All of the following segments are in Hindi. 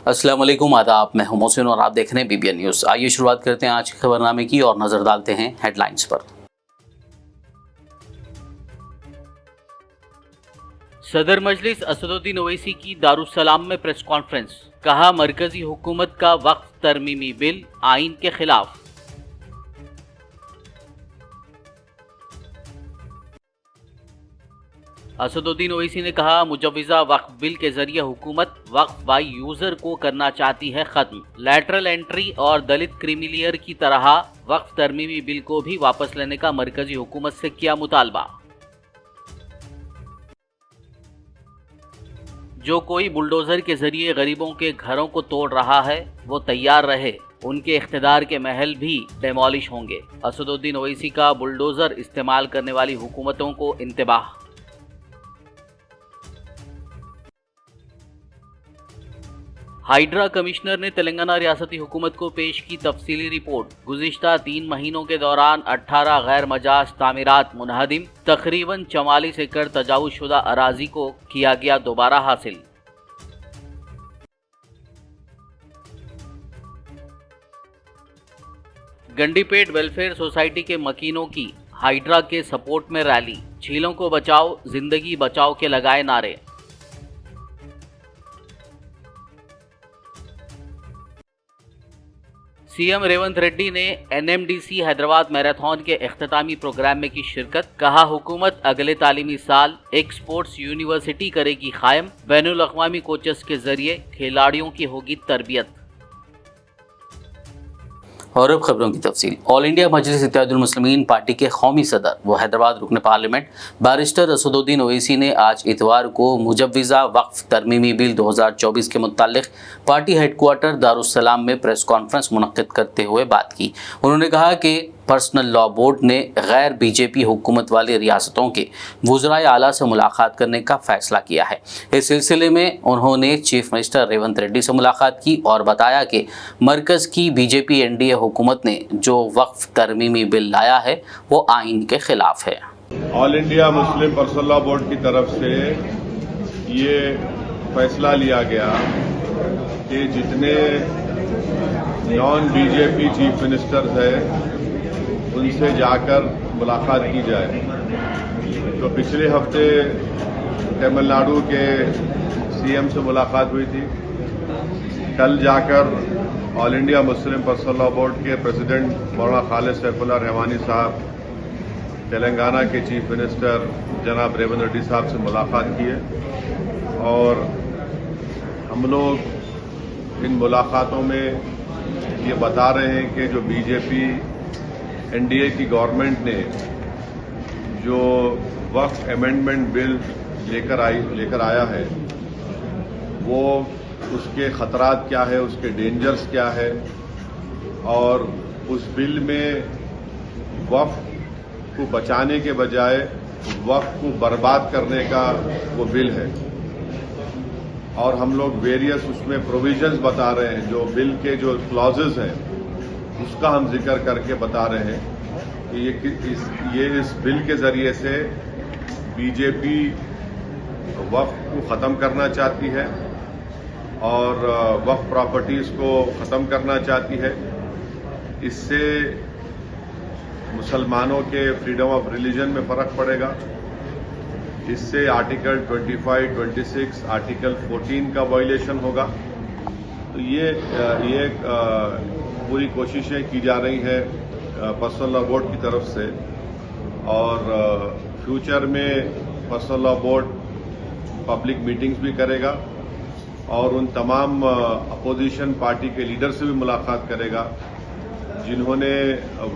अस्सलाम वालेकुम, आदाब। मैं हूं मोहसिन और आप देख रहे हैं बीबीएन न्यूज़। आइए शुरुआत करते हैं आज के खबरनामे की और नजर डालते हैं हेडलाइंस पर। सदर मजलिस असदुद्दीन ओवैसी की दारुस्सलाम में प्रेस कॉन्फ्रेंस, कहा मरकजी हुकूमत का वक्फ तरमीमी बिल आइन के खिलाफ। असदुद्दीन ओवैसी ने कहा मुजव्विज़ा वक्फ बिल के जरिए हुकूमत वक्फ बाई यूजर को करना चाहती है खत्म। लैटरल एंट्री और दलित क्रीमिलियर की तरह वक्फ तरमीमी बिल को भी वापस लेने का मरकजी हुकूमत से किया मुतालबा। जो कोई बुलडोजर के जरिए गरीबों के घरों को तोड़ रहा है वो तैयार रहे, उनके इख्तिदार के महल भी डेमोलिश होंगे। असदुद्दीन ओवैसी का बुलडोजर इस्तेमाल करने वाली हुकूमतों को इंतबाह। हाइड्रा कमिश्नर ने तेलंगाना रियासती हुकूमत को पेश की तफसीली रिपोर्ट। गुज़िश्ता 3 महीनों के दौरान 18 गैर मजाज तामीरात मुनहदिम, तकरीबन 44 एकड़ तजावुज़शुदा अराजी को किया गया दोबारा हासिल। गंडीपेट वेलफेयर सोसाइटी के मकीनों की हाइड्रा के सपोर्ट में रैली। झीलों को बचाओ, जिंदगी बचाओ के लगाए नारे। सीएम रेवंत रेड्डी ने एनएमडीसी हैदराबाद मैराथन के इख्तितामी प्रोग्राम में की शिरकत। कहा हुकूमत अगले तालीमी साल एक स्पोर्ट्स यूनिवर्सिटी करेगी कायम। बैनुल अक़वामी कोचेस के जरिए खिलाड़ियों की होगी तरबियत। और अब खबरों की तफसील। ऑल इंडिया मजलिस इत्तेहादुल मुस्लिमीन पार्टी के कौमी सदर व हैदराबाद रुकन पार्लियामेंट बैरिस्टर असदुद्दीन ओवैसी ने आज इतवार को मुजव्विज़ा वक्फ तरमीमी बिल 2024 के मुताल्लिक़ पार्टी हेडक्वार्टर दारुस्सलाम में प्रेस कॉन्फ्रेंस मुनक़्क़िद करते हुए बात की। उन्होंने कहा कि पर्सनल लॉ बोर्ड ने गैर बीजेपी हुकूमत वाली रियासतों के वुज़राए आला से मुलाकात करने का फ़ैसला किया है। इस सिलसिले में उन्होंने चीफ मिनिस्टर रेवंत रेड्डी से मुलाकात की और बताया कि मरकज़ की बीजेपी एनडीए हुकूमत ने जो वक्फ तरमीमी बिल लाया है वो आइन के खिलाफ है। All India Muslim personal law board की तरफ से ये फैसला लिया गया कि जितने नॉन बीजेपी चीफ मिनिस्टर्स हैं उनसे जाकर मुलाकात की जाए। तो पिछले हफ्ते तमिलनाडु के सीएम से मुलाकात हुई थी। कल जाकर all India Muslim personal law board के प्रेसिडेंट मौलाना खालिद सैफुल्लाह रहमानी साहब, तेलंगाना के चीफ मिनिस्टर जनाब रेवंत रेड्डी साहब से मुलाकात की है और हम लोग इन मुलाकातों में ये बता रहे हैं कि जो बीजेपी एनडीए की गवर्नमेंट ने जो वक्फ अमेंडमेंट बिल लेकर आया है वो उसके खतरात क्या है, उसके डेंजर्स क्या है और उस बिल में वक्फ को बचाने के बजाय वक्फ को बर्बाद करने का वो बिल है। और हम लोग वेरियस उसमें प्रोविजंस बता रहे हैं, जो बिल के जो क्लॉजेस हैं उसका हम जिक्र करके बता रहे हैं कि ये इस बिल के जरिए से बीजेपी वक्फ को ख़त्म करना चाहती है और वक्फ प्रॉपर्टीज़ को ख़त्म करना चाहती है। इससे मुसलमानों के फ्रीडम ऑफ रिलीजन में फ़र्क पड़ेगा। इससे आर्टिकल 25, 26, आर्टिकल 14 का वायलेशन होगा। तो ये पूरी कोशिशें की जा रही हैं पर्सनल लॉ बोर्ड की तरफ से और फ्यूचर में personal law board public meetings भी करेगा और उन तमाम अपोजिशन पार्टी के लीडर से भी मुलाकात करेगा जिन्होंने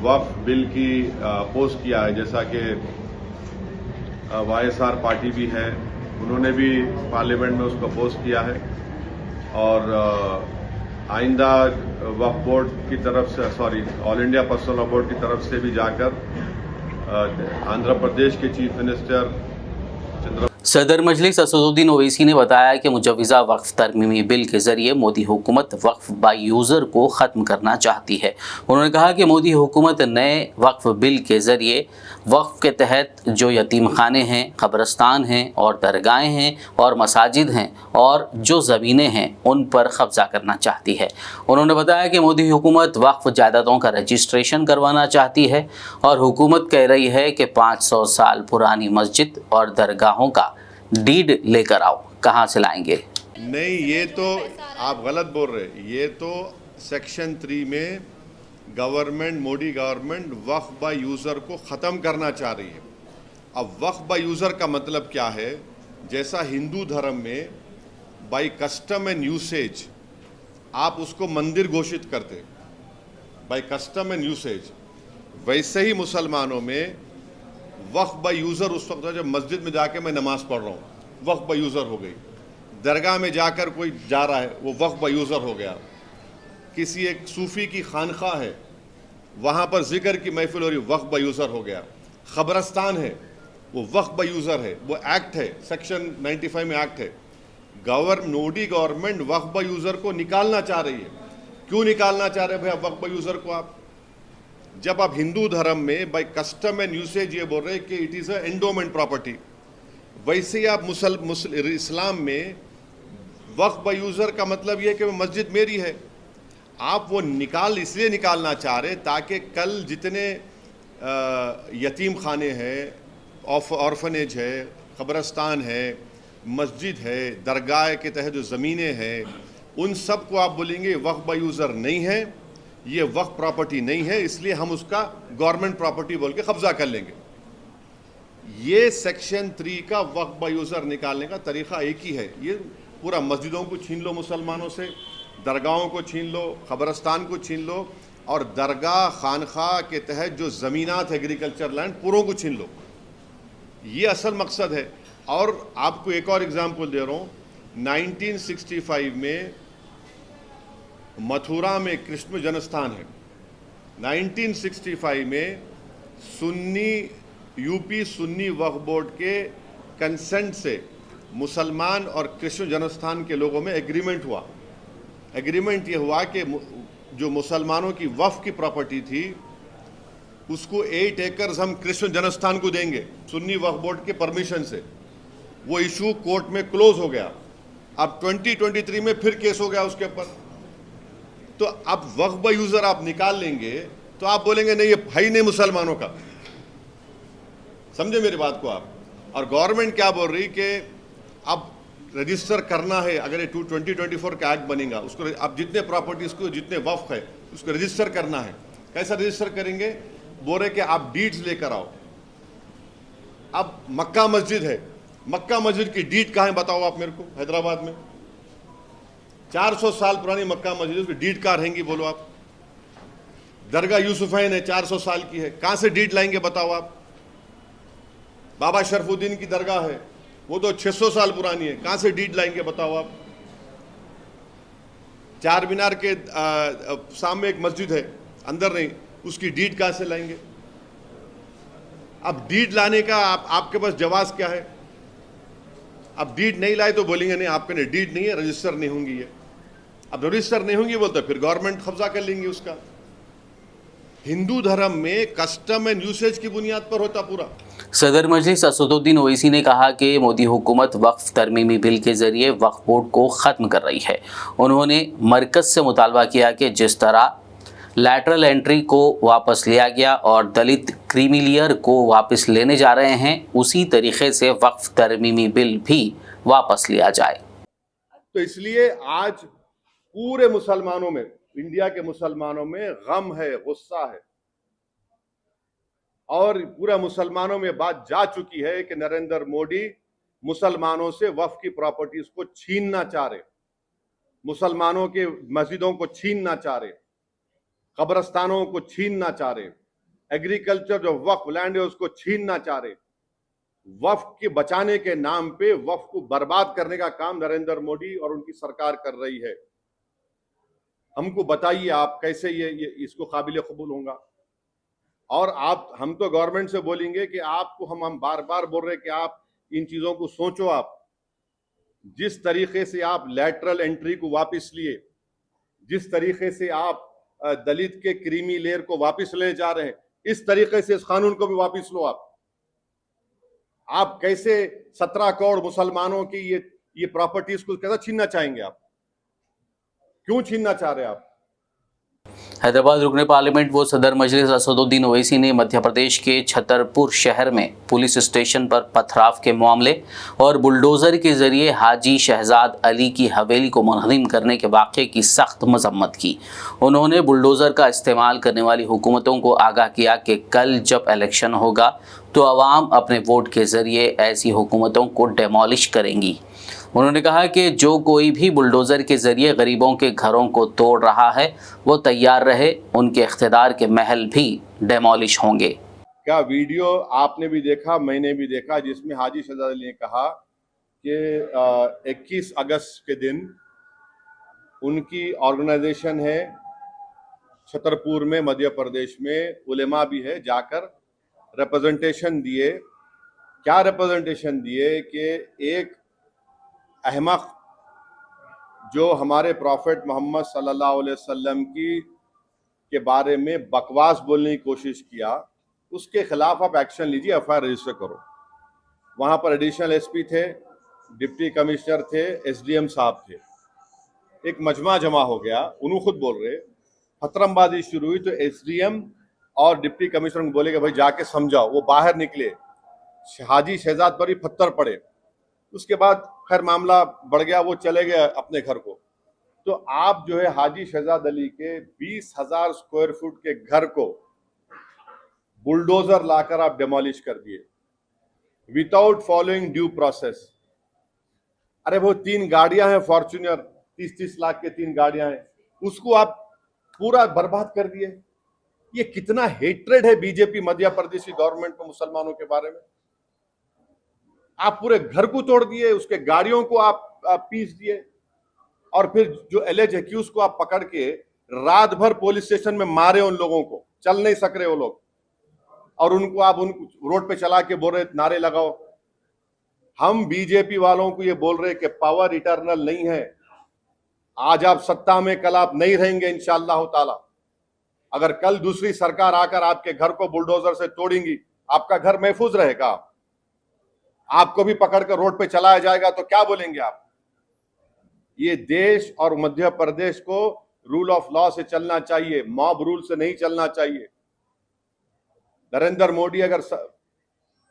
वक्फ बिल की अपोज किया है। जैसा कि वाईएसआर पार्टी भी है, उन्होंने भी पार्लियामेंट में उसको अपोज किया है और आइंदा वक्फ बोर्ड की तरफ से all India personal law board की तरफ से भी जाकर आंध्र प्रदेश के चीफ मिनिस्टर सदर मजलिस असदुद्दीन ओवैसी ने बताया कि मुजव्विज़ा वक्फ तरमीमी बिल के ज़रिए मोदी हुकूमत वक्फ बाय यूज़र को ख़त्म करना चाहती है। उन्होंने कहा कि मोदी हुकूमत नए वक्फ बिल के ज़रिए वक्फ के तहत जो यतीम खाने हैं, कब्रस्तान हैं और दरगाहें हैं और मसाजिद हैं और जो ज़मीनें हैं उन पर कब्ज़ा करना चाहती है। उन्होंने बताया कि मोदी हुकूमत वक्फ जायदादों का रजिस्ट्रेशन करवाना चाहती है और हुकूमत कह रही है कि 500 साल पुरानी मस्जिद और दरगाहों का डीड लेकर आओ। कहाँ से लाएंगे? नहीं, ये तो आप गलत बोल रहे हैं। ये तो सेक्शन 3 में government, Modi government Waqf by user को ख़त्म करना चाह रही है। अब वक्फ बाय यूज़र का मतलब क्या है? जैसा हिंदू धर्म में बाय कस्टम एंड यूसेज आप उसको मंदिर घोषित करते, बाय कस्टम एंड यूसेज, वैसे ही मुसलमानों में वक्फ बाय यूज़र उस वक्त है जब मस्जिद में जाके मैं नमाज़ पढ़ रहा हूँ, वक्फ बाय यूज़र हो गई। दरगाह में जाकर कोई जा रहा है, वो वक्फ बाय यूज़र हो गया। किसी एक सूफ़ी की खानखा है, वहाँ पर ज़िक्र की महफिल हो रही, वक्फ बाय यूज़र हो गया। ख़बरस्तान है, वो वक्फ बाय यूज़र है। वो एक्ट है, सेक्शन 95 में एक्ट है। Modi government Waqf by user को निकालना चाह रही है। क्यों निकालना चाह रहे हैं भाई वक्फ बाय यूज़र को? आप जब आप हिंदू धर्म में बाय कस्टम एंड यूसेज ये बोल रहे हैं कि it is a endowment property, वैसे ही आप इस्लाम में वक्फ बाय यूज़र का मतलब ये है कि मस्जिद मेरी है। आप वो इसलिए निकालना चाह रहे ताकि कल जितने यतीम खाने हैं, ऑर्फनेज है, कब्रस्तान है, मस्जिद है, दरगाह के तहत जो ज़मीनें हैं, उन सब को आप बोलेंगे वक्फ बाय यूज़र नहीं है, ये वक्फ प्रॉपर्टी नहीं है, इसलिए हम उसका गवर्नमेंट प्रॉपर्टी बोल के कब्जा कर लेंगे। ये सेक्शन 3 का वक्फ बाय यूज़र निकालने का तरीका एक ही है। ये पूरा मस्जिदों को छीन लो मुसलमानों से, दरगाहों को छीन लो, ख़बरस्तान को छीन लो, और दरगाह खानखा के तहत जो ज़मीनात एग्रीकल्चर लैंड पूरों को छीन लो। ये असल मकसद है। और आपको एक और एग्जाम्पल दे रहा हूँ। 1965 में मथुरा में कृष्ण जन्मस्थान है। 1965 में यूपी सुन्नी वक्फ बोर्ड के कंसेंट से मुसलमान और कृष्ण जन्मस्थान के लोगों में एग्रीमेंट हुआ। एग्रीमेंट ये हुआ कि जो मुसलमानों की वक्फ की प्रॉपर्टी थी उसको 8 एकड़ हम कृष्ण जन्मस्थान को देंगे सुन्नी वक्फ बोर्ड के परमिशन से। वो इशू कोर्ट में क्लोज हो गया। अब 2023 में फिर केस हो गया उसके ऊपर। तो अब वक्फ बाय यूज़र आप निकाल लेंगे तो आप बोलेंगे नहीं, ये भाई नहीं मुसलमानों का। समझे मेरी बात को आप? और गवर्नमेंट क्या बोल रही कि अब रजिस्टर करना है। अगर ये 2024 का एक्ट बनेगा, उसको अब जितने प्रॉपर्टीज़ को, जितने वक्फ है, उसको रजिस्टर करना है। कैसा रजिस्टर करेंगे? बोल रहे कि आप डीड्स लेकर आओ। अब मक्का मस्जिद है, मक्का मस्जिद की डीड कहाँ है बताओ आप मेरे को? हैदराबाद में 400 साल पुरानी मक्का मस्जिद, उसकी डीड कहाँ रहेंगी बोलो आप? दरगाह यूसुफैन है, 400 साल की है, कहाँ से डीड लाएंगे बताओ आप? बाबा शरफुद्दीन की दरगाह है, वो तो 600 साल पुरानी है, कहाँ से डीड लाएंगे बताओ आप? चार मीनार के सामने एक मस्जिद है, अंदर नहीं, उसकी डीड कहाँ से लाएंगे? अब डीड लाने का आपके पास जवाब क्या है? अब डीड नहीं लाए तो बोलेंगे नहीं आपके लिए डीड नहीं है, रजिस्टर नहीं होंगी ये। अब रजिस्टर नहीं होंगी बोलते फिर गवर्नमेंट कब्जा कर लेंगी उसका। हिंदू धर्म में कस्टम एंड यूसेज की बुनियाद पर होता पूरा। सदर मजलिस असदुद्दीन ओवैसी ने कहा कि मोदी हुकूमत वक्फ तरमीमी बिल के ज़रिए वक्फ बोर्ड को ख़त्म कर रही है। उन्होंने मरकज़ से मुतालबा किया कि जिस तरह लैटरल एंट्री को वापस लिया गया और दलित क्रीमिलियर को वापस लेने जा रहे हैं, उसी तरीके से वक्फ तरमीमी बिल भी वापस लिया जाए। तो इसलिए आज पूरे मुसलमानों में, इंडिया के मुसलमानों में गम है, गुस्सा है, और पूरा मुसलमानों में बात जा चुकी है कि नरेंद्र मोदी मुसलमानों से वक्फ की प्रॉपर्टीज को छीनना चाह रहे, मुसलमानों के मस्जिदों को छीनना चाह रहे, कब्रस्तानों को छीनना चाह रहे, एग्रीकल्चर जो वक्फ लैंड है उसको छीनना चाह रहे। वक्फ के बचाने के नाम पे वक्फ को बर्बाद करने का काम नरेंद्र मोदी और उनकी सरकार कर रही है। हमको बताइए आप कैसे ये इसको काबिल कबूल होगा? और हम तो गवर्नमेंट से बोलेंगे कि आपको हम बार बार बोल रहे हैं कि आप इन चीजों को सोचो आप। जिस तरीके से आप लैटरल एंट्री को वापस लिए, जिस तरीके से आप दलित के क्रीमी लेयर को वापस ले जा रहे हैं, इस तरीके से इस कानून को भी वापस लो आप कैसे 17 करोड़ मुसलमानों की ये प्रॉपर्टीज को कैसे छीनना चाहेंगे आप? क्यों छीनना चाह रहे हैं आप? हैदराबाद रुकने पार्लियामेंट व सदर मजलिस असदुद्दीन ओवैसी ने मध्य प्रदेश के छतरपुर शहर में पुलिस स्टेशन पर पथराव के मामले और बुलडोजर के जरिए हाजी शहजाद अली की हवेली को मुनहदिम करने के वाक़े की सख्त मजम्मत की। उन्होंने बुलडोजर का इस्तेमाल करने वाली हुकूमतों को आगाह किया कि कल जब इलेक्शन होगा तो अवाम अपने वोट के जरिए ऐसी हुकूमतों को डेमोलिश करेंगी। उन्होंने कहा कि जो कोई भी बुलडोज़र के ज़रिए गरीबों के घरों को तोड़ रहा है वो तैयार रहे, उनके इख्तिदार के महल भी डेमोलिश होंगे। क्या वीडियो आपने भी देखा, मैंने भी देखा, जिसमें हाजी शहजाद अली ने कहा कि 21 अगस्त के दिन उनकी ऑर्गेनाइजेशन है छतरपुर में मध्य प्रदेश में, उलेमा भी है, जाकर रिप्रेजेंटेशन दिए। क्या रिप्रेजेंटेशन दिए कि एक अहमक जो हमारे प्रॉफिट मोहम्मद सल्लल्लाहु अलैहि वसल्लम के बारे में बकवास बोलने की कोशिश किया, उसके खिलाफ आप एक्शन लीजिए, एफआईआर रजिस्टर करो। वहाँ पर एडिशनल एसपी थे, डिप्टी कमिश्नर थे, एसडीएम साहब थे। एक मजमा जमा हो गया, उन्होंने खुद बोल रहे, पथरमबाजी शुरू हुई तो एसडीएम और डिप्टी कमिश्नर को बोले कि भाई जाके समझाओ। वो बाहर निकले, हाजी शहजाद पर ही पत्थर पड़े। उसके बाद खैर मामला बढ़ गया, वो चले गए अपने घर को। तो आप जो है हाजी शहजाद अली के 20,000 स्क्वायर फुट के घर को बुलडोजर लाकर आप डेमोलिश कर दिए विदाउट फॉलोइंग ड्यू प्रोसेस। अरे वो 3 गाड़ियां हैं फॉर्च्यूनर, 30-30 लाख के 3 गाड़ियां हैं, उसको आप पूरा बर्बाद कर दिए। ये कितना हेट्रेड है बीजेपी मध्य प्रदेश की गवर्नमेंट को मुसलमानों के बारे में। आप पूरे घर को तोड़ दिए, उसके गाड़ियों को आप पीस दिए, और फिर जो एलिज एक्यूज को आप पकड़ के रात भर पुलिस स्टेशन में मारे। उन लोगों को चल नहीं सक रहे वो लोग, और उनको आप रोड पे चला के बोल रहे नारे लगाओ। हम बीजेपी वालों को ये बोल रहे कि पावर इटर्नल नहीं है। आज आप सत्ता में, कल आप नहीं रहेंगे इंशाअल्लाह ताला। अगर कल दूसरी सरकार आकर आपके घर को बुलडोजर से तोड़ेंगी, आपका घर महफूज रहेगा? आपको भी पकड़कर रोड पे चलाया जाएगा तो क्या बोलेंगे आप? ये देश और मध्य प्रदेश को रूल ऑफ लॉ से चलना चाहिए, मॉब रूल से नहीं चलना चाहिए। नरेंद्र मोदी अगर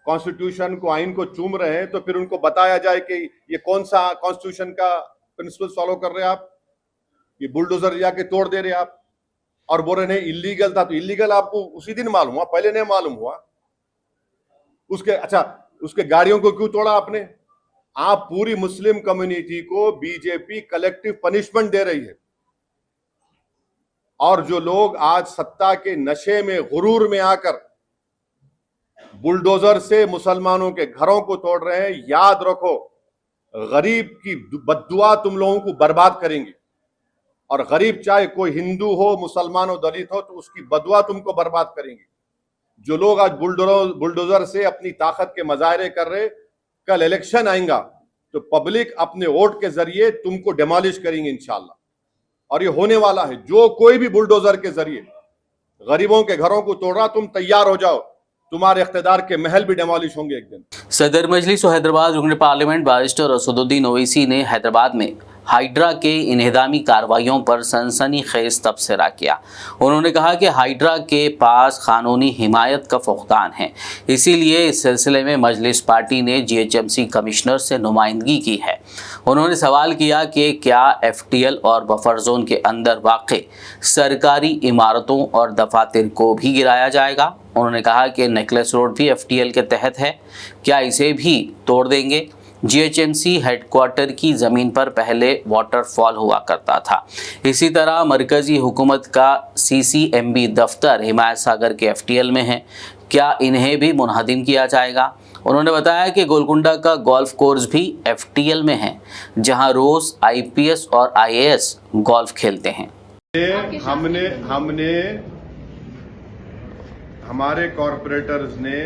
कॉन्स्टिट्यूशन को, आइन को चूम रहे हैं तो फिर उनको बताया जाए कि ये कौन सा कॉन्स्टिट्यूशन का प्रिंसिपल फॉलो कर रहे हैं आप। ये बुलडोजर जाके तोड़ दे रहे आप और बोल रहे नहीं इलीगल था। तो इलीगल आपको उसी दिन मालूम हुआ, पहले नहीं मालूम हुआ? उसके गाड़ियों को क्यों तोड़ा आपने? आप पूरी मुस्लिम कम्युनिटी को बीजेपी कलेक्टिव पनिशमेंट दे रही है, और जो लोग आज सत्ता के नशे में, गुरूर में आकर बुलडोजर से मुसलमानों के घरों को तोड़ रहे हैं, याद रखो गरीब की बद्दुआ तुम लोगों को बर्बाद करेंगी। और गरीब चाहे कोई हिंदू हो, मुसलमान हो, दलित हो, तो उसकी बदुआ तुमको बर्बाद करेंगी। जो लोग आज बुलडोजर से अपनी ताकत के मजाहरे कर रहे, कल इलेक्शन आएगा तो पब्लिक अपने वोट के जरिए तुमको डेमोलिश करेंगे इंशाल्लाह। और ये होने वाला है। जो कोई भी बुलडोजर के जरिए गरीबों के घरों को तोड़ रहा, तुम तैयार हो जाओ, तुम्हारे इख्तिदार के महल भी डेमोलिश होंगे एक दिन। सदर मजलिस और हैदराबाद रुकने पार्लियामेंट बारिस्टर असदुद्दीन ओवैसी ने हैदराबाद में हाइड्रा के इन्हेदामी कार्रवाइयों पर सनसनीखेज तबसरा किया। उन्होंने कहा कि हाइड्रा के पास कानूनी हिमायत का फुकदान है, इसीलिए इस सिलसिले में मजलिस पार्टी ने जीएचएमसी कमिश्नर से नुमाइंदगी की है। उन्होंने सवाल किया कि क्या एफटीएल और बफर जोन के अंदर वाक़े सरकारी इमारतों और दफातर को भी गिराया जाएगा। उन्होंने कहा कि नेकलेस रोड भी एफटीएल के तहत है, क्या इसे भी तोड़ देंगे? जीएचएमसी हेडक्वार्टर की ज़मीन पर पहले वाटरफॉल हुआ करता था। इसी तरह मरकज़ी हुकूमत का सीसीएमबी दफ्तर हिमायत सागर के एफटीएल में है, क्या इन्हें भी मुनहदिम किया जाएगा? उन्होंने बताया कि गोलकुंडा का गोल्फ कोर्स भी एफटीएल में है, जहां रोज़ आईपीएस और आईएएस गोल्फ खेलते हैं। हमने हमारे कॉरपोरेटर्स ने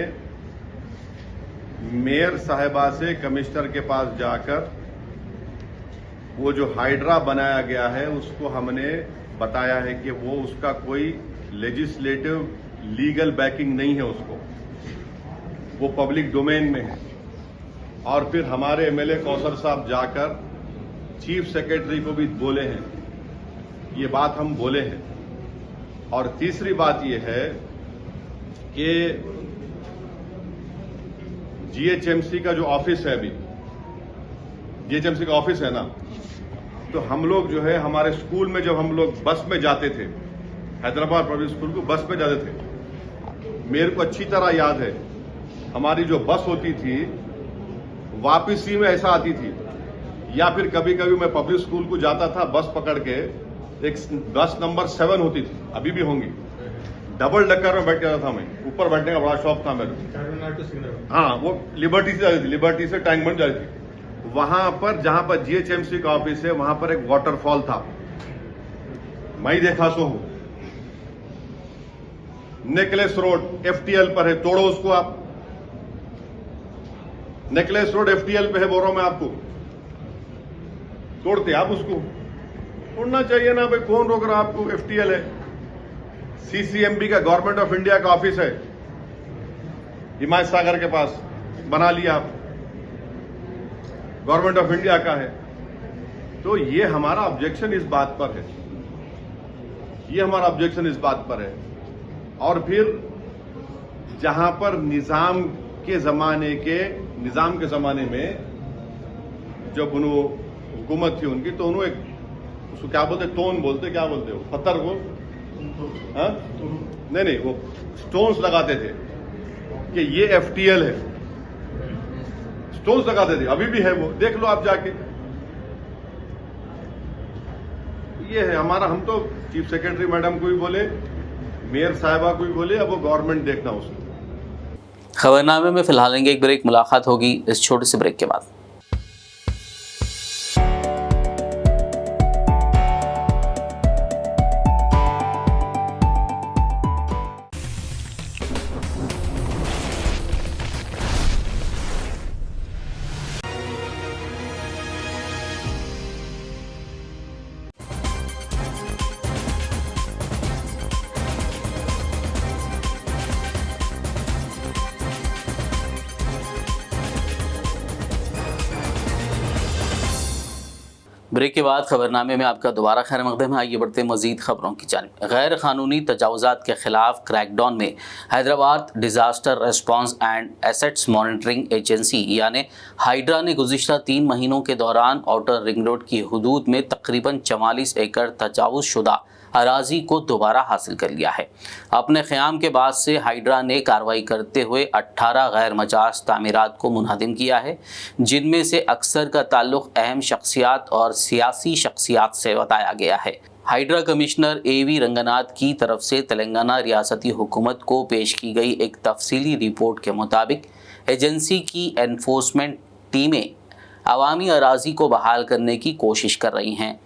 मेयर साहिबा से कमिश्नर के पास जाकर वो जो हाइड्रा बनाया गया है उसको हमने बताया है कि वो उसका कोई लेजिस्लेटिव लीगल बैकिंग नहीं है, उसको वो पब्लिक डोमेन में है। और फिर हमारे एमएलए कौसर साहब जाकर चीफ सेक्रेटरी को भी बोले हैं, ये बात हम बोले हैं। और तीसरी बात ये है कि जीएचएमसी का जो ऑफिस है, अभी जीएचएमसी का ऑफिस है ना, तो हम लोग जो है हमारे स्कूल में जब हम लोग बस में जाते थे, हैदराबाद पब्लिक स्कूल को बस में जाते थे, मेरे को अच्छी तरह याद है हमारी जो बस होती थी वापसी में ऐसा आती थी, या फिर कभी कभी मैं पब्लिक स्कूल को जाता था बस पकड़ के, एक बस नंबर 7 होती थी, अभी भी होंगी, डबल डकर में बैठ जाता था मैं, ऊपर बैठने का बड़ा शौक था मेरे। हाँ, वो लिबर्टी से जाती थी, लिबर्टी से टैंक बन जाती थी। वहां पर जहां पर जीएचएमसी का ऑफिस है वहां पर एक वाटरफॉल था, मैं ही देखा सो हूं। नेकलेस रोड एफटीएल पर है, तोड़ो उसको आप। नेकलेस रोड एफटीएल पे है, बोल रहा हूं मैं आपको, तोड़ते आप उसको, तोड़ना चाहिए ना भाई, कौन रोक रहा आपको? एफटीएल है, सीसीएमबी का गवर्नमेंट ऑफ इंडिया का ऑफिस है हिमायत सागर के पास, बना लिया आप, गवर्नमेंट ऑफ इंडिया का है। तो ये हमारा ऑब्जेक्शन इस बात पर है, ये हमारा ऑब्जेक्शन इस बात पर है। और फिर जहां पर निजाम के जमाने में जब हुकूमत थी उनकी, तो उन्होंने उसको क्या बोलते, टोन बोलते, क्या बोलते हो, पत्थर को, हाँ नहीं, वो स्टोन्स लगाते थे कि ये एफटीएल है, स्टोन्स लगाते थे, अभी भी है वो, देख लो आप जाके। ये है हमारा, हम तो चीफ सेक्रेटरी मैडम को भी बोले, मेयर साहिबा को भी बोले, अब वो गवर्नमेंट देखना उसको। खबरनामे में फिलहाल लेंगे एक ब्रेक, मुलाकात होगी इस छोटे से ब्रेक के बाद। ब्रेक के बाद खबरनामे में आपका दोबारा खैर मकदम है। आइए बढ़ते हैं मजीद खबरों की जानिब। गैर कानूनी तजावुज़ात के खिलाफ क्रैकडाउन में Hyderabad disaster response and assets monitoring agency यानी हाइड्रा ने गुज़िश्ता 3 महीनों के दौरान आउटर रिंग रोड की हदूद में तकरीबन 44 एकड़ तजावुज़ शुदा अराजी को दोबारा हासिल कर लिया है। अपने क़याम के बाद से हाइड्रा ने कार्रवाई करते हुए 18 गैर मजाज तामीरात को मुनहदिम किया है, जिनमें से अक्सर का ताल्लुक़ अहम शख्सियात और सियासी शख्सियात से बताया गया है। हाइड्रा कमिश्नर AV रंगनाथ की तरफ से तेलंगाना रियासती हुकूमत को पेश की गई एक तफसीली रिपोर्ट के मुताबिक एजेंसी की एनफोर्समेंट टीमें अवामी अराजी को बहाल करने की कोशिश कर रही हैं।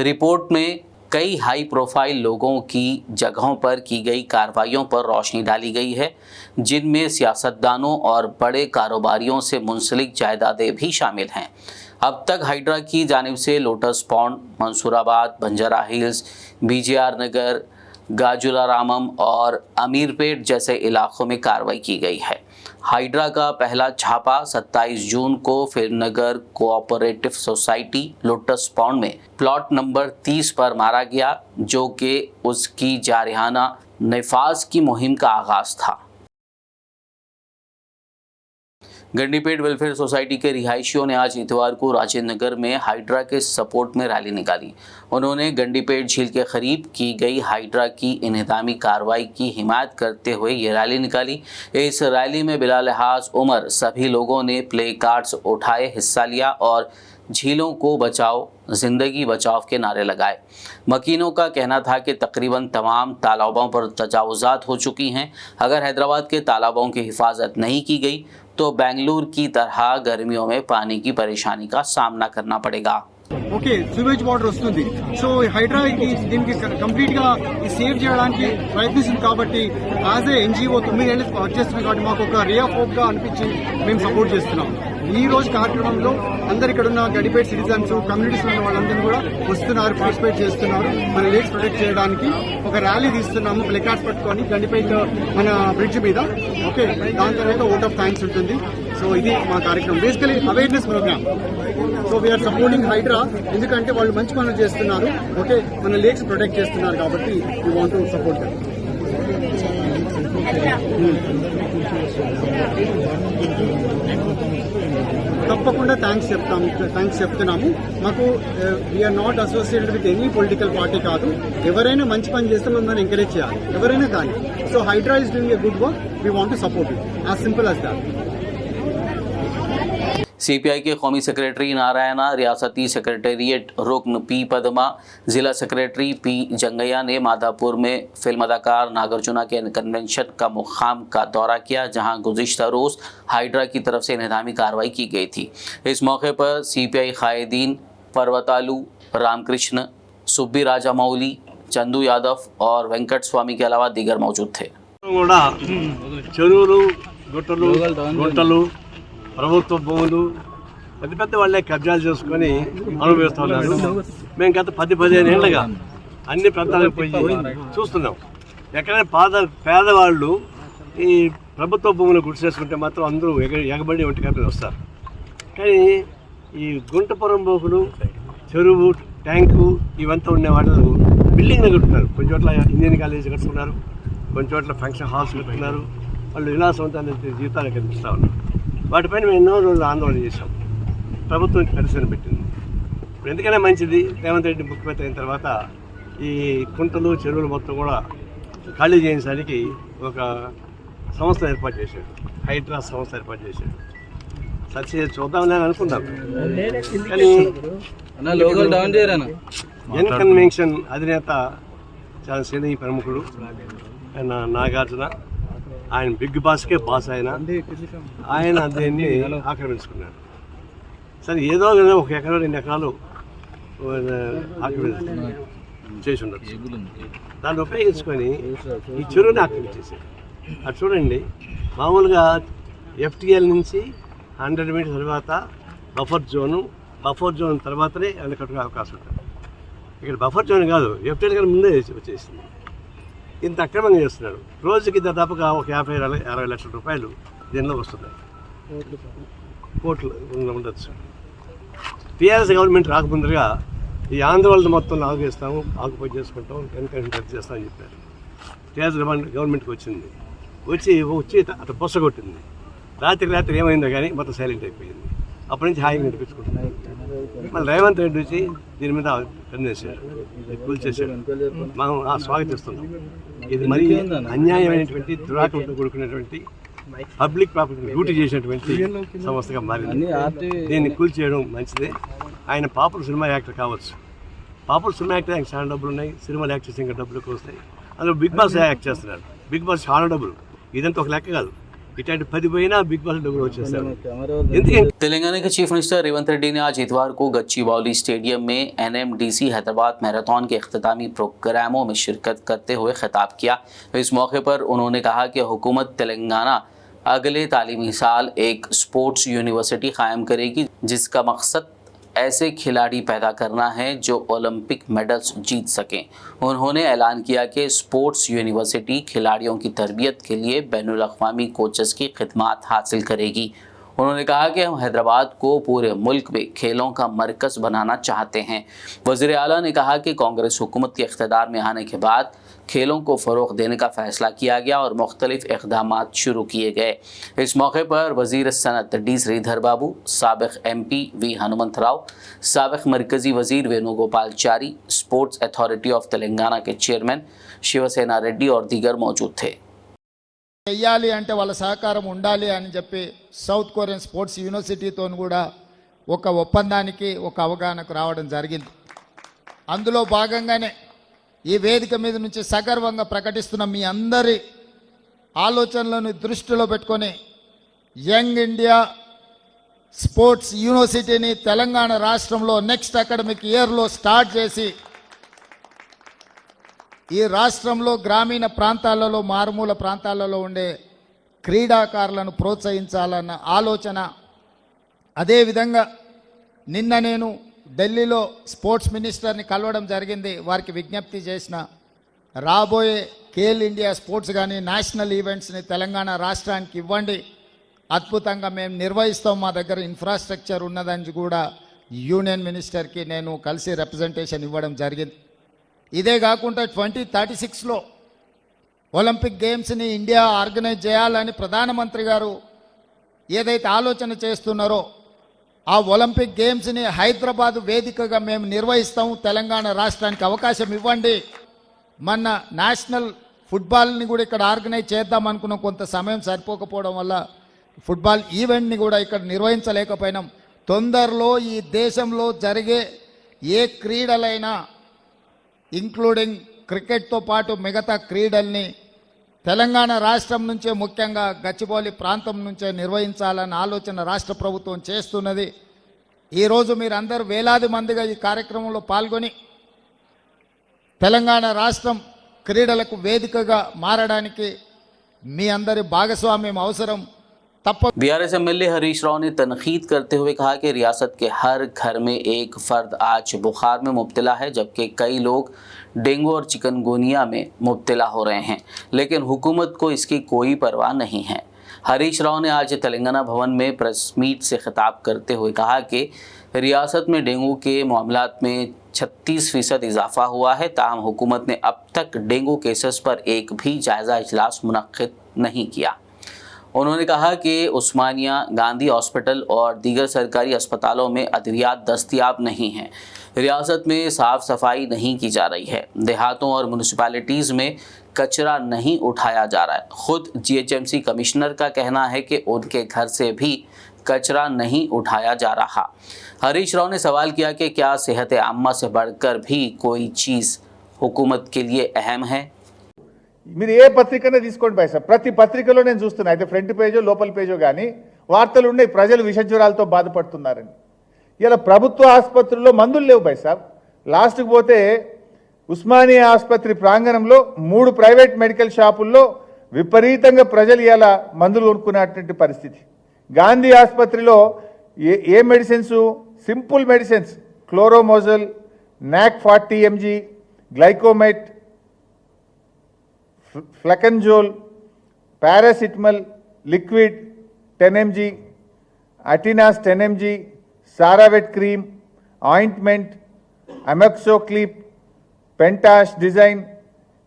रिपोर्ट में कई हाई प्रोफाइल लोगों की जगहों पर की गई कार्रवाइयों पर रोशनी डाली गई है, जिनमें सियासतदानों और बड़े कारोबारियों से मुंसलिक जायदादें भी शामिल हैं। अब तक हाइड्रा की जानिब से lotus pond, Mansoorabad, Banjara Hills, BJR Nagar, Gajularamaram और अमीरपेट जैसे इलाकों में कार्रवाई की गई है। हाइड्रा का पहला छापा 27 जून को फिरनगर कोऑपरेटिव सोसाइटी लोटस पॉन्ड में प्लॉट नंबर 30 पर मारा गया, जो कि उसकी जारहाना नफाज की मुहिम का आगाज़ था। गंडीपेट वेलफेयर सोसाइटी के रिहायशियों ने आज इतवार को राजेंद्र नगर में हाइड्रा के सपोर्ट में रैली निकाली। उन्होंने गंडीपेट झील के करीब की गई हाइड्रा की इन्हिदामी कार्रवाई की हिमायत करते हुए ये रैली निकाली। इस रैली में बिला लिहाज उम्र सभी लोगों ने प्ले कार्ड्स उठाए हिस्सा लिया और झीलों को बचाओ, ज़िंदगी बचाओ के नारे लगाए। मकीनों का कहना था कि तकरीबन तमाम तालाबों पर तजावुज़ात हो चुकी हैं। अगर हैदराबाद के तालाबों की हिफाजत नहीं की गई तो बेंगलुरु की तरह गर्मियों में पानी की परेशानी का सामना करना पड़ेगा। ఓకే సివేజ్ వాటర్ వస్తుంది. సో హైడ్రా దీనికి కంప్లీట్ గా సేవ్ చేయడానికి ప్రయత్నిస్తుంది కాబట్టి యాజ్ ఏ ఎన్జిఓ 9 ఏళ్ళు వర్క్ చేస్తుంది కాబట్టి మాకు ఒక రే ఆఫ్ హోప్ గా అనిపించి మేము సపోర్ట్ చేస్తున్నాం. ఈ రోజు కార్యక్రమంలో అందరు ఇక్కడ ఉన్న గడిపేట్ సిటిజన్స్ కమ్యూనిటీస్ ఉన్న వాళ్ళందరూ కూడా వస్తున్నారు, పార్టిసిపేట్ చేస్తున్నారు. మన లేక్స్ ప్రొటెక్ట్ చేయడానికి ఒక ర్యాలీ తీస్తున్నాము, ప్లకార్డ్స్ పట్టుకొని గండిపేట మన బ్రిడ్జ్ మీద. ఓకే, దాని తర్వాత ఓట్ ఆఫ్ థ్యాంక్స్ ఉంటుంది. సో ఇది మా కార్యక్రమం, basically awareness program. So we are supporting HYDRAA ఎందుకంటే వాళ్ళు మంచి పనులు చేస్తున్నారు. ఓకే, మన లేక్స్ ప్రొటెక్ట్ చేస్తున్నారు కాబట్టి we want to support them. తప్పకుండా థ్యాంక్స్ చెప్తున్నాము. మాకు we are not associated with any political party కాదు. ఎవరైనా మంచి పని చేస్తే మనం దాన్ని ఎంకరేజ్ చేయాలి, ఎవరైనా కానీ. So HYDRAA is doing a good work, we want to support it, as simple as that. CPI के कौमी सेक्रेटरी नारायणा, रियासती सेक्रेटेरिएट रुकन पी पदमा, जिला सेक्रेटरी पी जंगैया ने माधापुर में फिल्म अदाकार नागार्जुना के कन्वेंशन का मुकाम का दौरा किया, जहां गुज़िश्ता रोज़ हाइड्रा की तरफ से इंतज़ामी कार्रवाई की गई थी। इस मौके पर सीपीआई कायदीन पर्वतालू, रामकृष्ण, सुब्बी राजा मौली, चंदू यादव और वेंकट स्वामी के अलावा दीगर मौजूद थे। ప్రభుత్వ భూములు పెద్ద పెద్ద వాళ్ళే కబ్జాలు చేసుకొని అనుభవిస్తున్నారు. మేము గత 10-15 ఏళ్ళుగా అన్ని ప్రాంతాలకు పోయి చూస్తున్నాం. ఎక్కడైనా పేదవాళ్ళు ఈ ప్రభుత్వ భూములు గుర్తు చేసుకుంటే మాత్రం అందరూ ఎగబడి ఒంటి కట్టలు వస్తారు. కానీ ఈ గుంటపురం బోకులు, చెరువు, ట్యాంకు ఇవంతా ఉండే వాళ్ళు బిల్డింగ్లు కట్టుకున్నారు. కొన్ని చోట్ల ఇంజనీరింగ్ కాలేజీ కట్టుకున్నారు, కొన్ని చోట్ల ఫంక్షన్ హాల్స్ కట్టుకున్నారు. వాళ్ళు విలాసవంతమైన జీవితాలు కనిపిస్తూ ఉన్నారు. వాటిపైన మేము ఎన్నో రోజులు ఆందోళన చేశాం. ప్రభుత్వం పరిశీలన పెట్టింది. ఇప్పుడు ఎందుకైనా మంచిది, రేవంత్ రెడ్డి ముఖ్యమంత్రి అయిన తర్వాత ఈ కుంటలు, చెరువులు మొత్తం కూడా ఖాళీ చేయించడానికి ఒక సంస్థ ఏర్పాటు చేశాడు, హైడ్రా సంస్థ ఏర్పాటు చేశాడు. సక్సెస్ చూద్దామని అనుకున్నాం. కానీ ఎన్ కన్వెన్షన్ అధినేత చాలా శ్రేణి ప్రముఖుడు ఆయన నాగార్జున, ఆయన బిగ్ బాస్కే బాస్. ఆయన దీన్ని ఆక్రమించుకున్నాడు. సరే ఏదో ఒక ఎకరం 2 ఎకరాలు చేసి ఉండొచ్చు. దాన్ని ఉపయోగించుకొని ఈ చెరువుని ఆక్రమించేసాడు. అది చూడండి, మామూలుగా ఎఫ్టీఎల్ నుంచి 100 మీటర్స్ తర్వాత బఫర్ జోన్ తర్వాతనే అన్ని కట్టుకునే అవకాశం ఉంటుంది. ఇక్కడ బఫర్ జోన్ కాదు, ఎఫ్టీఎల్ కన్నా ముందే వచ్చేసింది. ఇంత అక్రమంగా చేస్తున్నాడు. రోజుకి దాదాపుగా ఒక 50-60 లక్షల రూపాయలు దీనిలో వస్తున్నాయి, కోట్లు ఉండొచ్చు. టీఆర్ఎస్ గవర్నమెంట్ రాకముందుగా ఈ ఆంధ్రవాళ్ళని మొత్తం ఆకుపై చేసుకుంటాం, ఎన్కరేజ్ రద్దు చేస్తామని చెప్పారు. టీఆర్ఎస్ గవర్నమెంట్కి వచ్చి అతను బొస్స కొట్టింది. రాత్రి ఏమైందో కానీ మొత్తం సైలెంట్ అయిపోయింది. అప్పటి నుంచి హాయిగా నడిపించుకుంటున్నాం. మళ్ళీ రేవంత్ రెడ్డి వచ్చి దీని మీద పనిచేశాడు, కూల్చేశాడు. మనం స్వాగతిస్తున్నాం. ఇది మరీ అన్యాయమైనటువంటి దురాకంతో కూడుకున్నటువంటి పబ్లిక్ ప్రాపర్టీ డ్యూటీ చేసినటువంటి సంస్థగా మారింది. దీన్ని కూల్చేయడం మంచిదే. ఆయన పాపులర్ సినిమా యాక్టర్ కావచ్చు. పాపులర్ సినిమా యాక్టర్ ఆయనకు చాలా డబ్బులు ఉన్నాయి, సినిమాలు యాక్ట్ చేసి ఇంకా డబ్బులు వస్తాయి. అందులో బిగ్ బాస్ యాక్ట్ చేస్తున్నాడు. బిగ్ బాస్ చాలా డబ్బులు, ఇదంతా ఒక లెక్క కాదు. ఇట్లాంటి 10 పోయినా బిగ్ బాస్ డబ్బులు వచ్చేస్తారు. तेलंगाना के चीफ मिनिस्टर रेवंत रेड्डी ने आज इतवार को गच्चीबौली स्टेडियम में NMDC हैदराबाद मैराथन के इख्तितामी प्रोग्रामों में शिरकत करते हुए खिताब किया। इस मौके पर उन्होंने कहा कि हुकूमत तेलंगाना अगले तालीमी साल एक स्पोर्ट्स यूनिवर्सिटी कायम करेगी, जिसका मकसद ऐसे खिलाड़ी पैदा करना है जो ओलंपिक मेडल्स जीत सकें। उन्होंने ऐलान किया कि स्पोर्ट्स यूनिवर्सिटी खिलाड़ियों की तरबियत के लिए बैनुल-अक़वामी कोचेस की खिदमात हासिल करेगी। उन्होंने कहा कि हम हैदराबाद को पूरे मुल्क में खेलों का मरकज़ बनाना चाहते हैं। वज़ीर आला ने कहा कि कांग्रेस हुकूमत के इख्तिदार में आने के बाद खेलों को फ़रोग़ देने का फ़ैसला किया गया और मुख्तलिफ़ इक़दामात शुरू किए गए। इस मौके पर वज़ीर सनत डी श्रीधर बाबू, साबिक़ MP वी हनुमंत राव, साबिक़ मरकज़ी वज़ीर Venugopalachari, sports authority of Telangana के चेयरमैन शिवसेना रेड्डी और दीगर मौजूद थे। చెయ్యాలి అంటే వాళ్ళ సహకారం ఉండాలి అని చెప్పి సౌత్ కొరియన్ స్పోర్ట్స్ యూనివర్సిటీతో కూడా ఒక ఒప్పందానికి ఒక అవగాహనకు రావడం జరిగింది. అందులో భాగంగానే ఈ వేదిక మీద నుంచి సగర్వంగా ప్రకటిస్తున్న మీ అందరి ఆలోచనలను దృష్టిలో పెట్టుకొని యంగ్ ఇండియా స్పోర్ట్స్ యూనివర్సిటీని తెలంగాణ రాష్ట్రంలో నెక్స్ట్ అకాడమిక్ ఇయర్లో స్టార్ట్ చేసి ఈ రాష్ట్రంలో గ్రామీణ ప్రాంతాలలో మారుమూల ప్రాంతాలలో ఉండే క్రీడాకారులను ప్రోత్సహించాలన్న ఆలోచన. అదేవిధంగా నిన్న నేను ఢిల్లీలో స్పోర్ట్స్ మినిస్టర్ని కలవడం జరిగింది. వారికి విజ్ఞప్తి చేసిన రాబోయే ఖేల్ ఇండియా స్పోర్ట్స్ కానీ నేషనల్ ఈవెంట్స్ని తెలంగాణ రాష్ట్రానికి ఇవ్వండి, అద్భుతంగా మేము నిర్వహిస్తాం, మా దగ్గర ఇన్ఫ్రాస్ట్రక్చర్ ఉన్నదని కూడా యూనియన్ మినిస్టర్కి నేను కలిసి రిప్రజెంటేషన్ ఇవ్వడం జరిగింది. ఇదే కాకుండా 2036లో ఒలింపిక్ గేమ్స్ని ఇండియా ఆర్గనైజ్ చేయాలని ప్రధానమంత్రి గారు ఏదైతే ఆలోచన చేస్తున్నారో ఆ ఒలింపిక్ గేమ్స్ని హైదరాబాద్ వేదికగా మేము నిర్వహిస్తాము, తెలంగాణ రాష్ట్రానికి అవకాశం ఇవ్వండి. మన నేషనల్ ఫుట్బాల్ని కూడా ఇక్కడ ఆర్గనైజ్ చేద్దాం అనుకున్న కొంత సమయం సరిపోకపోవడం వల్ల ఫుట్బాల్ ఈవెంట్ని కూడా ఇక్కడ నిర్వహించలేకపోయినాం. తొందరలో ఈ దేశంలో జరిగే ఏ క్రీడలైనా ఇంక్లూడింగ్ క్రికెట్తో పాటు మిగతా క్రీడల్ని తెలంగాణ రాష్ట్రం నుంచే, ముఖ్యంగా గచ్చిబౌలి ప్రాంతం నుంచే నిర్వహించాలన్న ఆలోచన రాష్ట్ర ప్రభుత్వం చేస్తున్నది. ఈరోజు మీరందరూ వేలాది మందిగా ఈ కార్యక్రమంలో పాల్గొని తెలంగాణ రాష్ట్రం క్రీడలకు వేదికగా మారడానికి మీ అందరి భాగస్వామ్యం అవసరం. बीआरएस एमएलए हरीश राव ने तनकीद करते हुए कहा कि रियासत के हर घर में एक फर्द आज बुखार में मुब्तला है, जबकि कई लोग डेंगू और चिकनगुनिया में मुब्तला हो रहे हैं, लेकिन हुकूमत को इसकी कोई परवाह नहीं है। हरीश राव ने आज तेलंगाना भवन में प्रेस मीट से खिताब करते हुए कहा कि रियासत में डेंगू के मामलात में 36% इजाफा हुआ है, ताहम हुकूमत ने अब तक डेंगू केसेस पर एक भी जायज़ा इजलास मुनक्किद नहीं किया। उन्होंने कहा कि उस्मानिया गांधी हॉस्पिटल और दीगर सरकारी अस्पतालों में अद्वियात दस्तयाब नहीं हैं, रियासत में साफ़ सफाई नहीं की जा रही है, देहातों और म्यूनसिपैलिटीज़ में कचरा नहीं उठाया जा रहा है। खुद जीएचएमसी कमिश्नर का कहना है कि उनके घर से भी कचरा नहीं उठाया जा रहा। हरीश राव ने सवाल किया कि क्या सेहत आम्मा से बढ़कर भी कोई चीज़ हुकूमत के लिए अहम है। మీరు ఏ పత్రికనే తీసుకోండి భాయ్ సార్, ప్రతి పత్రికలో నేను చూస్తున్నా, అయితే ఫ్రంట్ పేజో లోపల పేజో కానీ వార్తలు ఉన్నాయి ప్రజలు విషజ్వరాలతో బాధపడుతున్నారని. ఇలా ప్రభుత్వ ఆసుపత్రుల్లో మందులు లేవు భాయ్ సాబ్. లాస్ట్కి పోతే ఉస్మానియా ఆసుపత్రి ప్రాంగణంలో 3 ప్రైవేట్ మెడికల్ షాపుల్లో విపరీతంగా ప్రజలు ఇలా మందులు కొనుక్కునేటువంటి పరిస్థితి. గాంధీ ఆసుపత్రిలో ఏ మెడిసిన్స్, సింపుల్ మెడిసిన్స్, క్లోరోమోజల్, నాక్ 40 mg, గ్లైకోమైట్, ఫ్లెకంజోల్, పారాసిటమల్ లిక్విడ్ 10 mg, అటినాస్ 10 mg, సారావెట్ క్రీమ్, ఆయింట్మెంట్, అమెక్సోక్లిప్, పెంటాష్ డిజైన్,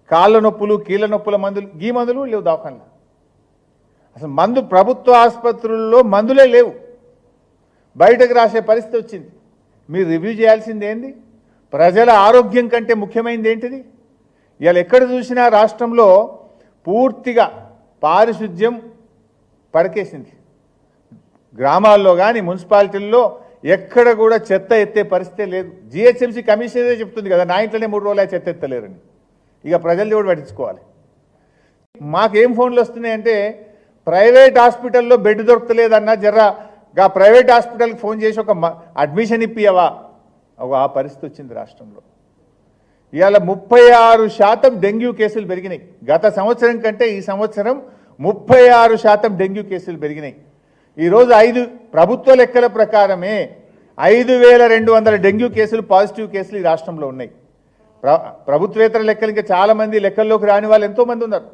కాళ్ళ నొప్పులు కీళ్ళ నొప్పుల మందులు, ఈ మందులు లేవు దవాఖానలో. అసలు మందు ప్రభుత్వ ఆసుపత్రుల్లో మందులే లేవు, బయటకు రాసే పరిస్థితి వచ్చింది. మీరు రివ్యూ చేయాల్సింది ఏంది? ప్రజల ఆరోగ్యం కంటే ముఖ్యమైనది ఏంటిది? ఇవాళ ఎక్కడ చూసినా రాష్ట్రంలో పూర్తిగా పారిశుద్ధ్యం పడకేసింది. గ్రామాల్లో కానీ మున్సిపాలిటీల్లో ఎక్కడ కూడా చెత్త ఎత్తే పరిస్థితే లేదు. జిహెచ్ఎంసీ కమిషనరే చెప్తుంది కదా, నా ఇంట్లోనే 3 రోజులు చెత్త ఎత్తలేరని. ఇక ప్రజలు కూడా పట్టించుకోవాలి. మాకేం ఫోన్లు వస్తున్నాయంటే ప్రైవేట్ హాస్పిటల్లో బెడ్ దొరకలేదన్నా జర్రా ప్రైవేట్ హాస్పిటల్కి ఫోన్ చేసి ఒక అడ్మిషన్ ఇప్పియవా, ఆ పరిస్థితి వచ్చింది రాష్ట్రంలో. ఇవాళ 36% డెంగ్యూ కేసులు పెరిగినాయి. గత సంవత్సరం కంటే ఈ సంవత్సరం 36% డెంగ్యూ కేసులు పెరిగినాయి. ఈరోజు ప్రభుత్వ లెక్కల ప్రకారమే 5200 డెంగ్యూ కేసులు, పాజిటివ్ కేసులు ఈ రాష్ట్రంలో ఉన్నాయి. ప్రభుత్వేతర లెక్కలు ఇంకా చాలామంది లెక్కల్లోకి రాని వాళ్ళు ఎంతోమంది ఉన్నారు.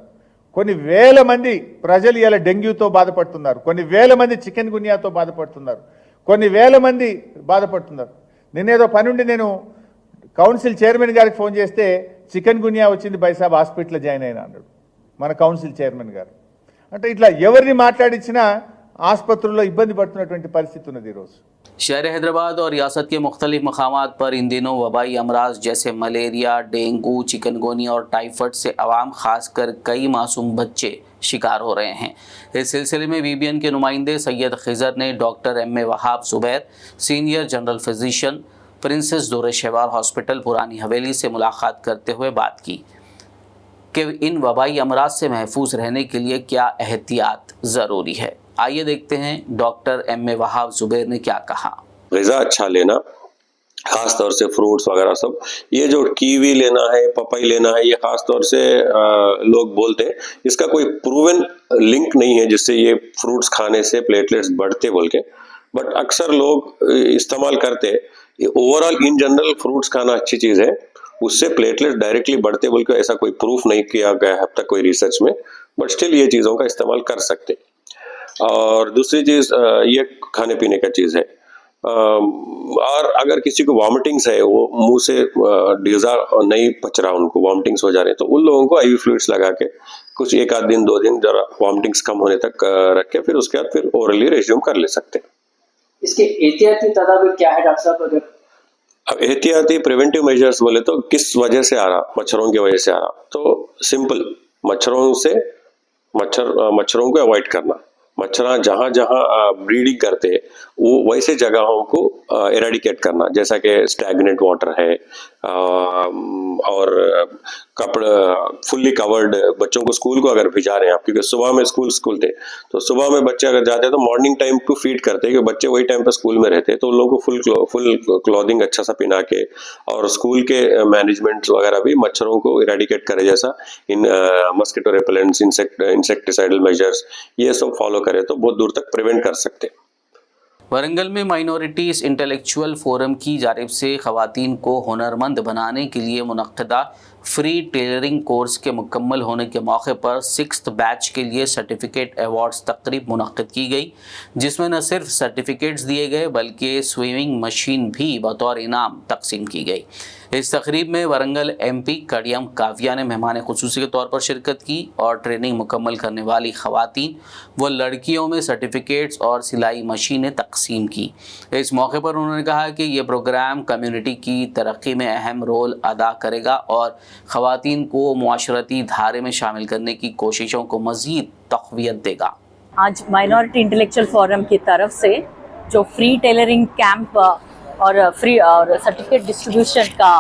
కొన్ని వేల మంది ప్రజలు ఇలా డెంగ్యూతో బాధపడుతున్నారు, కొన్ని వేల మంది చికెన్ గున్యాతో బాధపడుతున్నారు, కొన్ని వేల మంది బాధపడుతున్నారు. నిన్నేదో పనుండి నేను కౌన్సిల్ చైర్మన్ గారికి ఫోన్ చేస్తే చికెన్ గున్యా వచ్చింది బైసాబ్, హాస్పిటల్లో జాయిన్ అయినా అన్నాడు మన కౌన్సిల్ చైర్మన్ గారు. అంటే ఇట్లా ఎవరిని మాట్లాడించినా ఆసుపత్రుల్లో ఇబ్బంది పడుతున్నటువంటి పరిస్థితి ఉన్నది ఈరోజు. शहर हैदराबाद और रियासत के मुख्तलिफ मकामात पर इन दिनों वबाई अमराज जैसे मलेरिया, डेंगू, चिकनगुनिया और टाइफाइड से आवाम खासकर कई मासूम बच्चे शिकार हो रहे हैं। इस सिलसिले में बीबीएन के नुमाइंदे सैयद खिजर ने doctor M A. Wahab Zubair, senior general physician, princess Durr-e-Shehwar hospital Purani Haveli से मुलाकात करते हुए बात की कि इन वबाई अमराज से महफूज रहने के लिए क्या एहतियात ज़रूरी है। आइए देखते हैं डॉक्टर M.A. वहाब जुबैर ने क्या कहा। ग़िज़ा अच्छा लेना, खास तौर से फ्रूट्स वगैरह सब। ये जो कीवी लेना है, पपाई लेना है, ये खास तौर से लोग बोलते हैं, इसका कोई प्रूवन लिंक नहीं है जिससे ये फ्रूट्स खाने से प्लेटलेट्स बढ़ते बोल के, बट अक्सर लोग इस्तेमाल करते हैं। ओवरऑल इन जनरल फ्रूट्स खाना अच्छी चीज़ है, उससे प्लेटलेट्स डायरेक्टली बढ़ते बोल के ऐसा कोई प्रूफ नहीं किया गया है अब तक कोई रिसर्च में, बट स्टिल ये चीज़ों का इस्तेमाल कर सकते। और दूसरी चीज़ ये खाने पीने का चीज़ है। और अगर किसी को वॉमिटिंग्स है, वो मुंह से ग़िज़ा नहीं पच रहा, उनको वॉमिटिंग्स हो जा रहे हैं, तो उन लोगों को IV फ्लूइड्स लगा के कुछ 1 आध दिन 2 दिन जरा वॉमिटिंग्स कम होने तक रख के फिर उसके बाद फिर ओरली रेज्यूम कर ले सकते हैं। इसके एहतियाती तदाबीर क्या है डॉक्टर साहब? अगर अब एहतियाती प्रिवेंटिव मेजर्स बोले तो किस वजह से आ रहा, मच्छरों की वजह से आ रहा, तो सिंपल मच्छरों को अवॉइड करना। मच्छर जहाँ जहाँ ब्रीडिंग करते हैं वो वैसे जगहों को एराडिकेट करना, जैसा कि स्टैग्नेंट वाटर है और कपड़ा फुल्ली कवर्ड। बच्चों को स्कूल को अगर भिजा रहे हैं आप, क्योंकि सुबह में स्कूल थे, तो सुबह में बच्चे अगर जाते हैं तो मॉर्निंग टाइम को फीड करते हैं, क्योंकि बच्चे वही टाइम पे स्कूल में रहते हैं, तो उन लोगों को फुल क्लॉथिंग अच्छा सा पहना के और स्कूल के मैनेजमेंट वगैरह भी मच्छरों को इरेडिकेट करे, जैसा इन मस्किटो रेपेलेंट्स, इंसेक्टिसाइडल मेजर्स, ये सब फॉलो करे तो बहुत दूर तक प्रिवेंट कर सकते। वरंगल में माइनॉरिटीज़ इंटेलेक्चुअल फोरम की जानिब से ख़वातीन को हुनरमंद बनाने के लिए मुनक्किदा फ्री टेलरिंग कोर्स के मुकम्मल होने के मौके पर 6th बैच के लिए सर्टिफिकेट अवार्ड्स तकरीब मुनक्किद की गई, जिसमें न सिर्फ सर्टिफिकेट्स दिए गए बल्कि स्विमिंग मशीन भी बतौर इनाम तकसीम की गई। इस तकरीब में वरंगल MP कड़ियम काव्या ने मेहमान खुसूसी के तौर पर शिरकत की और ट्रेनिंग मुकम्मल करने वाली ख़वातीन व लड़कियों में सर्टिफिकेट्स और सिलाई मशीनें तकसीम की। इस मौके पर उन्होंने कहा कि ये प्रोग्राम कम्युनिटी की तरक्की में अहम रोल अदा करेगा और ख़वातीन को मुआशरती धारे में शामिल करने की कोशिशों को मज़ीद तक़वियत देगा। आज माइनॉरिटी इंटेलेक्चुअल फोरम की तरफ से जो फ्री टेलरिंग कैंप और फ्री और सर्टिफिकेट डिस्ट्रीब्यूशन का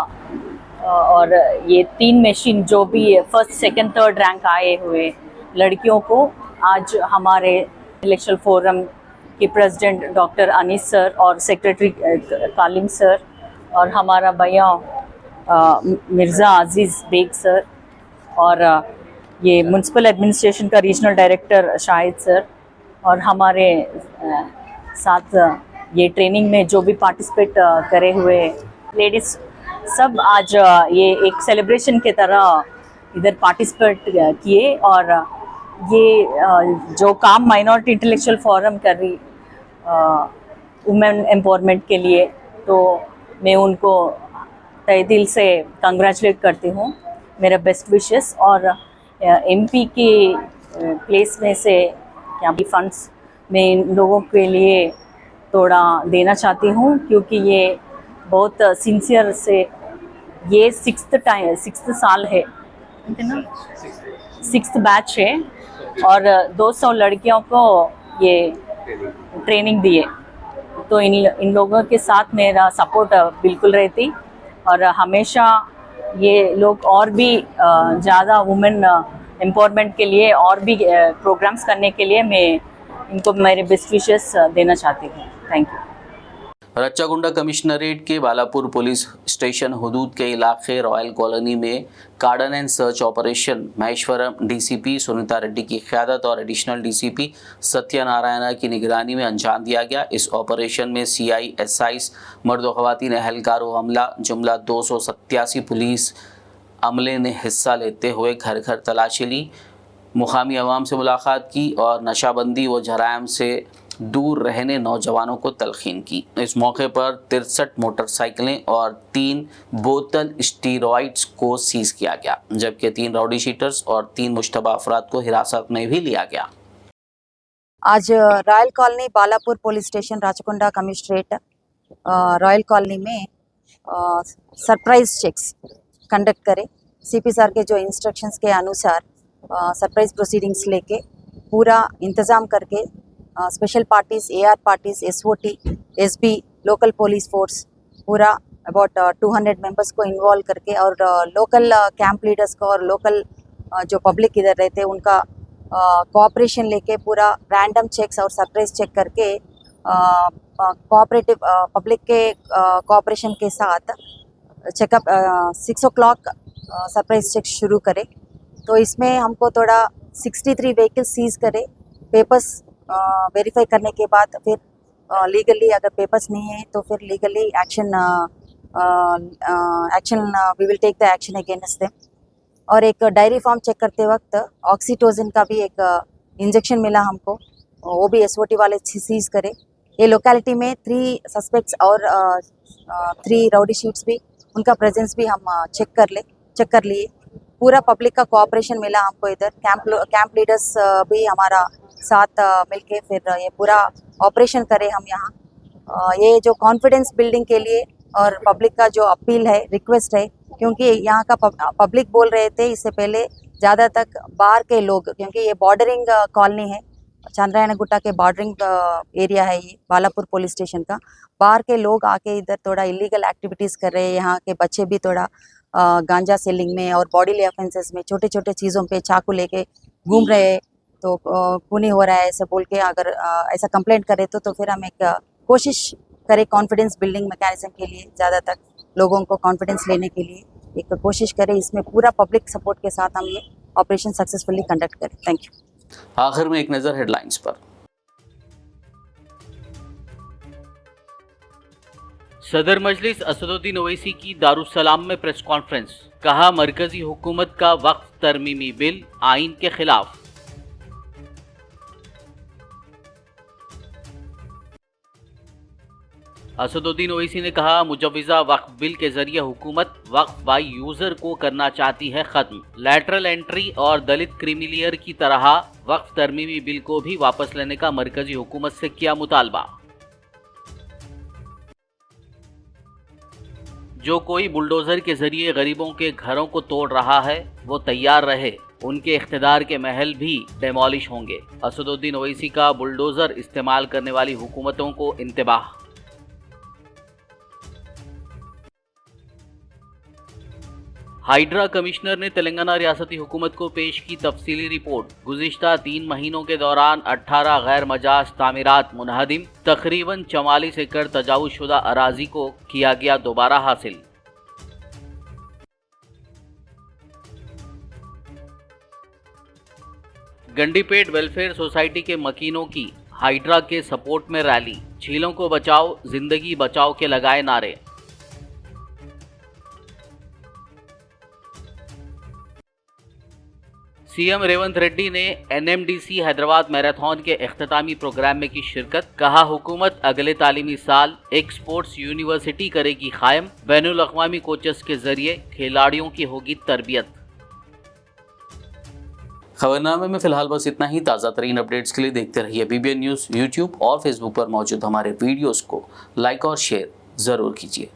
और ये 3 मशीन जो भी 1st, 2nd, 3rd रैंक आए हुए लड़कियों को आज हमारे इंटेलेक्चुअल फोरम के प्रेसिडेंट डॉक्टर अनीस सर और सेक्रेटरी कालिम सर और हमारा भैया मिर्ज़ा अजीज़ बेग सर और ये म्यूनसिपल एडमिनिस्ट्रेशन का रीजनल डायरेक्टर शाहिद सर और हमारे साथ ये ट्रेनिंग में जो भी पार्टिसिपेट करे हुए लेडीज़ सब आज ये एक सेलिब्रेशन की तरह इधर पार्टिसिपेट किए। और ये जो काम माइनॉरिटी इंटेलेक्चुअल फोरम कर रही वुमेन एम्पावरमेंट के लिए, तो मैं उनको तहे दिल से कंग्रेचुलेट करती हूँ। मेरा बेस्ट विशेस। और MP की प्लेस में से क्या भी फंड्स मैं इन लोगों के लिए थोड़ा देना चाहती हूँ, क्योंकि ये बहुत सिंसियर से ये 6th साल है ना, 6th बैच है और 200 लड़कियों को ये ट्रेनिंग दिए, तो इन लोगों के साथ मेरा सपोर्ट बिल्कुल रहती और हमेशा ये लोग और भी ज़्यादा वुमेन एम्पावरमेंट के लिए और भी प्रोग्राम्स करने के लिए मैं इनको मेरे बेस्ट विशेस देना चाहती हूँ। Thank you. रच्चाकुंडा कमिश्नरेट के बालापुर पुलिस स्टेशन हदूद के इलाके रॉयल कॉलोनी में कार्डन and search operation Maheshwaram DCP Sunita Reddy की क़यादत और एडिशनल DCP सत्यनारायणा की निगरानी में अंजाम दिया गया। इस ऑपरेशन में CI SIs मर्द व ख़वातीन एहलकार व अमला जुमला 287 पुलिस अमले ने हिस्सा लेते हुए घर घर तलाशी ली, मुकामी अवाम से मुलाकात की और नशाबंदी व जराइम से दूर रहने नौजवानों को तलखीन की। इस मौके पर 63 मोटरसाइकिलें और 3 बोतल स्टीरॉइड्स को सीज किया गया, जबकि 3 राउडी शीटर्स और 3 मुश्तबा अफराद को हिरासत में भी लिया गया। आज royal colony Balapur police station Rachakonda commissionerate royal colony में सरप्राइज चेक्स कंडक्ट करे। CP सर के जो इंस्ट्रक्शंस के अनुसार सरप्राइज प्रोसीडिंग्स लेके पूरा इंतज़ाम करके special parties, AR parties, SOT, SB, local police force पूरा अबाउट 200 मेंबर्स को इन्वॉल्व करके और लोकल कैंप लीडर्स को और लोकल जो पब्लिक इधर रहते हैं उनका कोऑपरेशन लेके पूरा रैंडम चेक्स और सरप्राइज चेक करके कोऑपरेटिव पब्लिक के कोऑपरेशन के साथ चेकअप 6 o'clock सरप्राइज चेक शुरू करे। तो इसमें हमको थोड़ा 63 व्हीकल्स सीज करे, पेपर्स वेरीफाई करने के बाद फिर लीगली अगर पेपर्स नहीं है तो फिर legally action we will take the action against them. और एक डायरी फॉर्म चेक करते वक्त ऑक्सीटोसिन का भी एक इंजेक्शन मिला हमको, वो भी एसओटी वाले सीज करे। ये लोकेलिटी में 3 सस्पेक्ट्स और 3 राउडी शीट्स भी उनका प्रेजेंस भी हम चेक कर लिए। पूरा पब्लिक का कोऑपरेशन मिला हमको इधर, कैंप लीडर्स भी हमारा साथ मिलके फिर ये पूरा ऑपरेशन करे हम यहाँ। ये जो कॉन्फिडेंस बिल्डिंग के लिए और पब्लिक का जो अपील है, रिक्वेस्ट है, क्योंकि यहाँ का पब्लिक बोल रहे थे इससे पहले ज़्यादा तक बाहर के लोग, क्योंकि ये बॉर्डरिंग कॉलोनी है, चंद्रायण गुट्टा के बॉर्डरिंग एरिया है ये बालापुर पुलिस स्टेशन का, बाहर के लोग आके इधर थोड़ा इलीगल एक्टिविटीज़ कर रहे हैं। यहाँ के बच्चे भी थोड़ा गांजा सेलिंग में और बॉडीली ऑफेंसेस में छोटे छोटे चीज़ों पे चाकू लेके घूम रहे हैं, तो खूनी हो रहा है ऐसा बोल के अगर ऐसा कंप्लेंट करे तो फिर हम एक कोशिश करें कॉन्फिडेंस बिल्डिंग मैकेनिज्म के लिए, ज़्यादा तक लोगों को कॉन्फिडेंस लेने के लिए एक कोशिश करें। इसमें पूरा पब्लिक सपोर्ट के साथ हम ये ऑपरेशन सक्सेसफुली कंडक्ट करें। Thank you. आखिर में एक नज़र हेडलाइंस पर। सदर मजलिस असदुद्दीन ओवैसी की दारुस्सलाम में प्रेस कॉन्फ्रेंस, कहा मरकजी हुकूमत का वक्फ तरमीमी बिल आइन के खिलाफ। असदुद्दीन ओवैसी ने कहा मुजव्विज़ा वक्फ बिल के जरिए हुकूमत वक्फ बाई यूजर को करना चाहती है खत्म। लैटरल एंट्री और दलित क्रीमिलियर की तरह वक्फ तरमीमी बिल को भी वापस लेने का मरकजी हुकूमत से किया मुतालबा। जो कोई बुलडोजर के जरिए गरीबों के घरों को तोड़ रहा है वो तैयार रहे, उनके इख्तिदार के महल भी डेमोलिश होंगे। असदुद्दीन ओवैसी का बुलडोजर इस्तेमाल करने वाली हुकूमतों को इंतबाह। हाइड्रा कमिश्नर ने तेलंगाना रियासती हुकूमत को पेश की तफसीली रिपोर्ट। गुज़िश्ता 3 महीनों के दौरान 18 गैर मजाज तामीरात मुनहदिम, तकरीबन 44 एकड़ तजावुज़शुदा अराजी को किया गया दोबारा हासिल। गंडीपेट वेलफेयर सोसाइटी के मकीनों की हाइड्रा के सपोर्ट में रैली, झीलों को बचाओ जिंदगी बचाओ के लगाए नारे। सीएम रेवंत रेड्डी ने एनएमडीसी हैदराबाद मैराथन के इख्तितामी प्रोग्राम में की शिरकत, कहा हुकूमत अगले तालीमी साल एक स्पोर्ट्स यूनिवर्सिटी करेगी कायम, बैनुल अक़वामी कोचेस के जरिए खिलाड़ियों की होगी तरबियत। खबरनामे में फिलहाल बस इतना ही। ताज़ा तरीन अपडेट्स के लिए देखते रहिए BBN न्यूज़। यूट्यूब और फेसबुक पर मौजूद हमारे वीडियोज़ को लाइक और शेयर ज़रूर कीजिए।